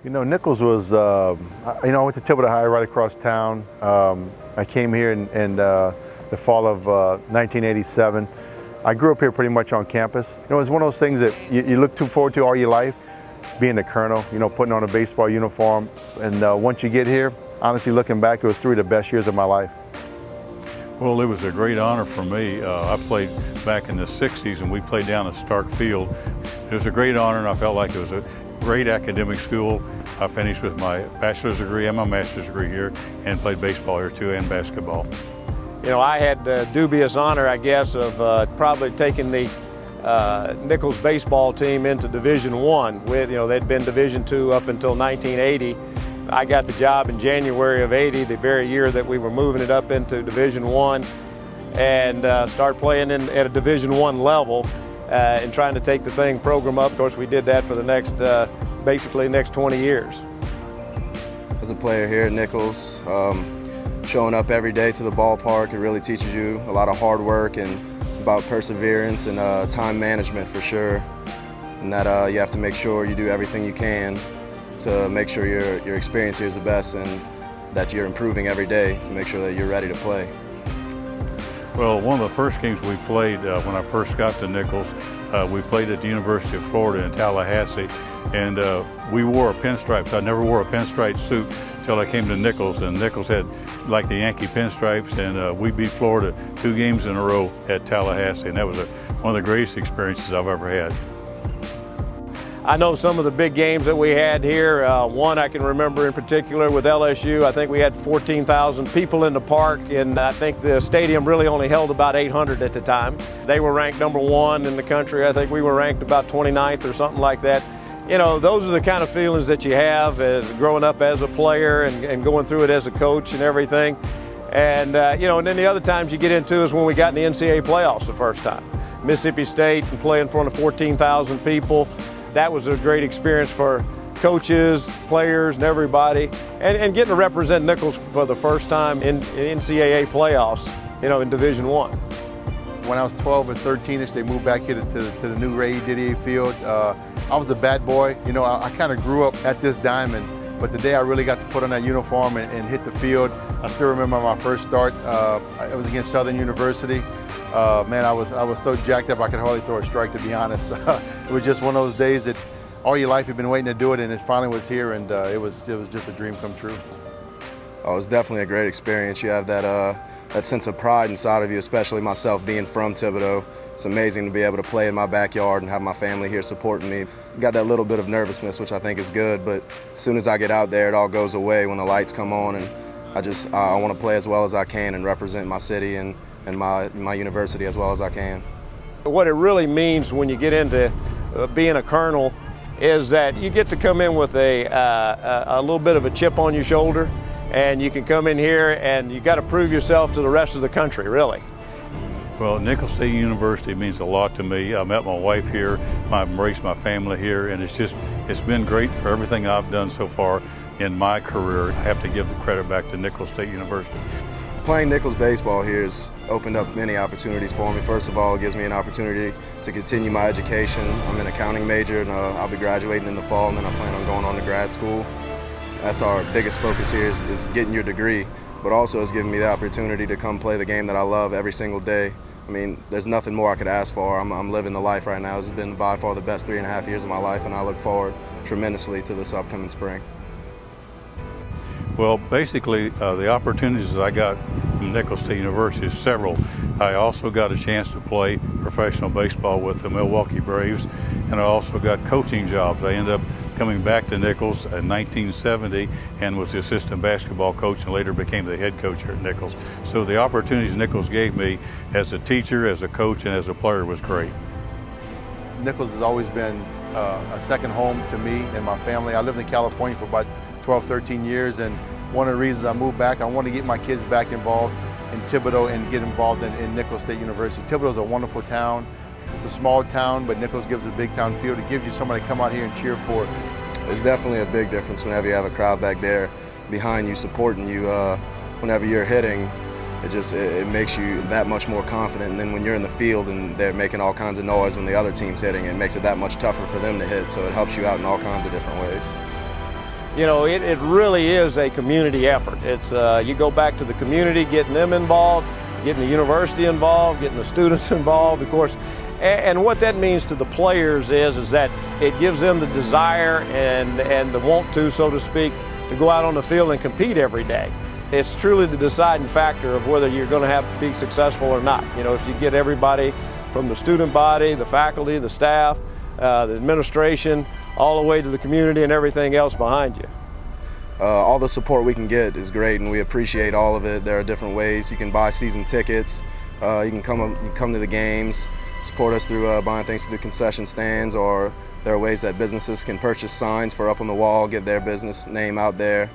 You know, Nicholls was, I went to Thibodeau High right across town. I came here in the fall of 1987. I grew up here pretty much on campus. You know, it was one of those things that you look forward to all your life, being a colonel, you know, putting on a baseball uniform. And once you get here, honestly, looking back, it was 3 of the best years of my life. Well, it was a great honor for me. I played back in the 60s and we played down at Stark Field. It was a great honor and I felt like it was a great academic school. I finished with my bachelor's degree and my master's degree here and played baseball here too and basketball. You know, I had the dubious honor, I guess, of probably taking the Nicholls baseball team into Division I. They'd been Division II up until 1980. I got the job in January of '80, the very year that we were moving it up into Division I, and start playing at a Division I level and trying to take the program up. Of course, we did that for the next, basically next 20 years. As a player here at Nicholls, showing up every day to the ballpark, it really teaches you a lot of hard work and about perseverance and time management for sure. And that you have to make sure you do everything you can to make sure your experience here is the best and that you're improving every day to make sure that you're ready to play. Well, one of the first games we played when I first got to Nicholls, we played at the University of Florida in Tallahassee, and we wore pinstripes. I never wore a pinstripe suit until I came to Nicholls, and Nicholls had like the Yankee pinstripes, and we beat Florida 2 games in a row at Tallahassee, and that was one of the greatest experiences I've ever had. I know some of the big games that we had here. One I can remember in particular with LSU. I think we had 14,000 people in the park, and I think the stadium really only held about 800 at the time. They were ranked #1 in the country. I think we were ranked about 29th or something like that. You know, those are the kind of feelings that you have as growing up as a player and going through it as a coach and everything. And, and then the other times you get into is when we got in the NCAA playoffs the first time. Mississippi State and play in front of 14,000 people. That was a great experience for coaches, players, and everybody. And getting to represent Nicholls for the first time in NCAA playoffs, in Division I. When I was 12 or 13ish, they moved back here to the new Ray Didier Field. I was a bat boy. I kind of grew up at this diamond, but the day I really got to put on that uniform and hit the field, I still remember my first start. It was against Southern University. Man, I was so jacked up I could hardly throw a strike, to be honest. It was just one of those days that all your life you've been waiting to do it, and it finally was here, and it was just a dream come true. Oh, it was definitely a great experience. You have that sense of pride inside of you, especially myself being from Thibodeau. It's amazing to be able to play in my backyard and have my family here supporting me. Got that little bit of nervousness, which I think is good, but as soon as I get out there, it all goes away when the lights come on, and I want to play as well as I can and represent my city and my university as well as I can. What it really means when you get into being a colonel is that you get to come in with a little bit of a chip on your shoulder, and you can come in here and you got to prove yourself to the rest of the country, really. Well, Nicholls State University means a lot to me. I met my wife here, I've embraced my family here, and it's been great for everything I've done so far in my career. I have to give the credit back to Nicholls State University. Playing Nicholls baseball here has opened up many opportunities for me. First of all, it gives me an opportunity to continue my education. I'm an accounting major, and I'll be graduating in the fall, and then I plan on going on to grad school. That's our biggest focus here is getting your degree, but also it's given me the opportunity to come play the game that I love every single day. I mean, there's nothing more I could ask for. I'm living the life right now. This has been by far the best 3.5 years of my life, and I look forward tremendously to this upcoming spring. Well, basically, the opportunities that I got from Nicholls State University is several. I also got a chance to play professional baseball with the Milwaukee Braves, and I also got coaching jobs. I ended up coming back to Nicholls in 1970 and was the assistant basketball coach and later became the head coach here at Nicholls. So the opportunities Nicholls gave me as a teacher, as a coach, and as a player was great. Nicholls has always been a second home to me and my family. I lived in California for about 12, 13 years, and one of the reasons I moved back, I wanted to get my kids back involved in Thibodeau and get involved in Nicholls State University. Thibodeau is a wonderful town. It's a small town, but Nicholls gives a big town feel. It gives you somebody to come out here and cheer for. There's definitely a big difference whenever you have a crowd back there behind you, supporting you. Whenever you're hitting, it makes you that much more confident. And then when you're in the field and they're making all kinds of noise when the other team's hitting, it makes it that much tougher for them to hit. So it helps you out in all kinds of different ways. You know, it really is a community effort. It's you go back to the community, getting them involved, getting the university involved, getting the students involved, of course. And what that means to the players is that it gives them the desire and the want to, so to speak, to go out on the field and compete every day. It's truly the deciding factor of whether you're going to be successful or not. You know, if you get everybody from the student body, the faculty, the staff, the administration, all the way to the community and everything else behind you. All the support we can get is great, and we appreciate all of it. There are different ways you can buy season tickets. You can come to the games, support us through buying things through the concession stands, or there are ways that businesses can purchase signs for up on the wall, get their business name out there.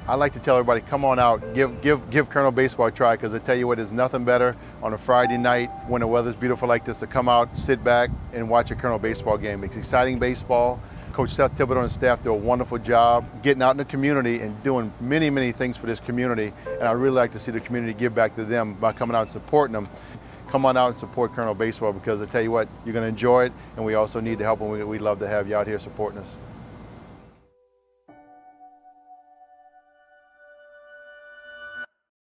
I like to tell everybody, come on out, give Colonel Baseball a try, because I tell you what, there's nothing better on a Friday night when the weather's beautiful like this to come out, sit back, and watch a Colonel Baseball game. It's exciting baseball. Coach Seth Thibodeau and his staff do a wonderful job getting out in the community and doing many, many things for this community. And I really like to see the community give back to them by coming out and supporting them. Come on out and support Colonel Baseball, because I tell you what, you're going to enjoy it, and we also need the help, and we'd love to have you out here supporting us.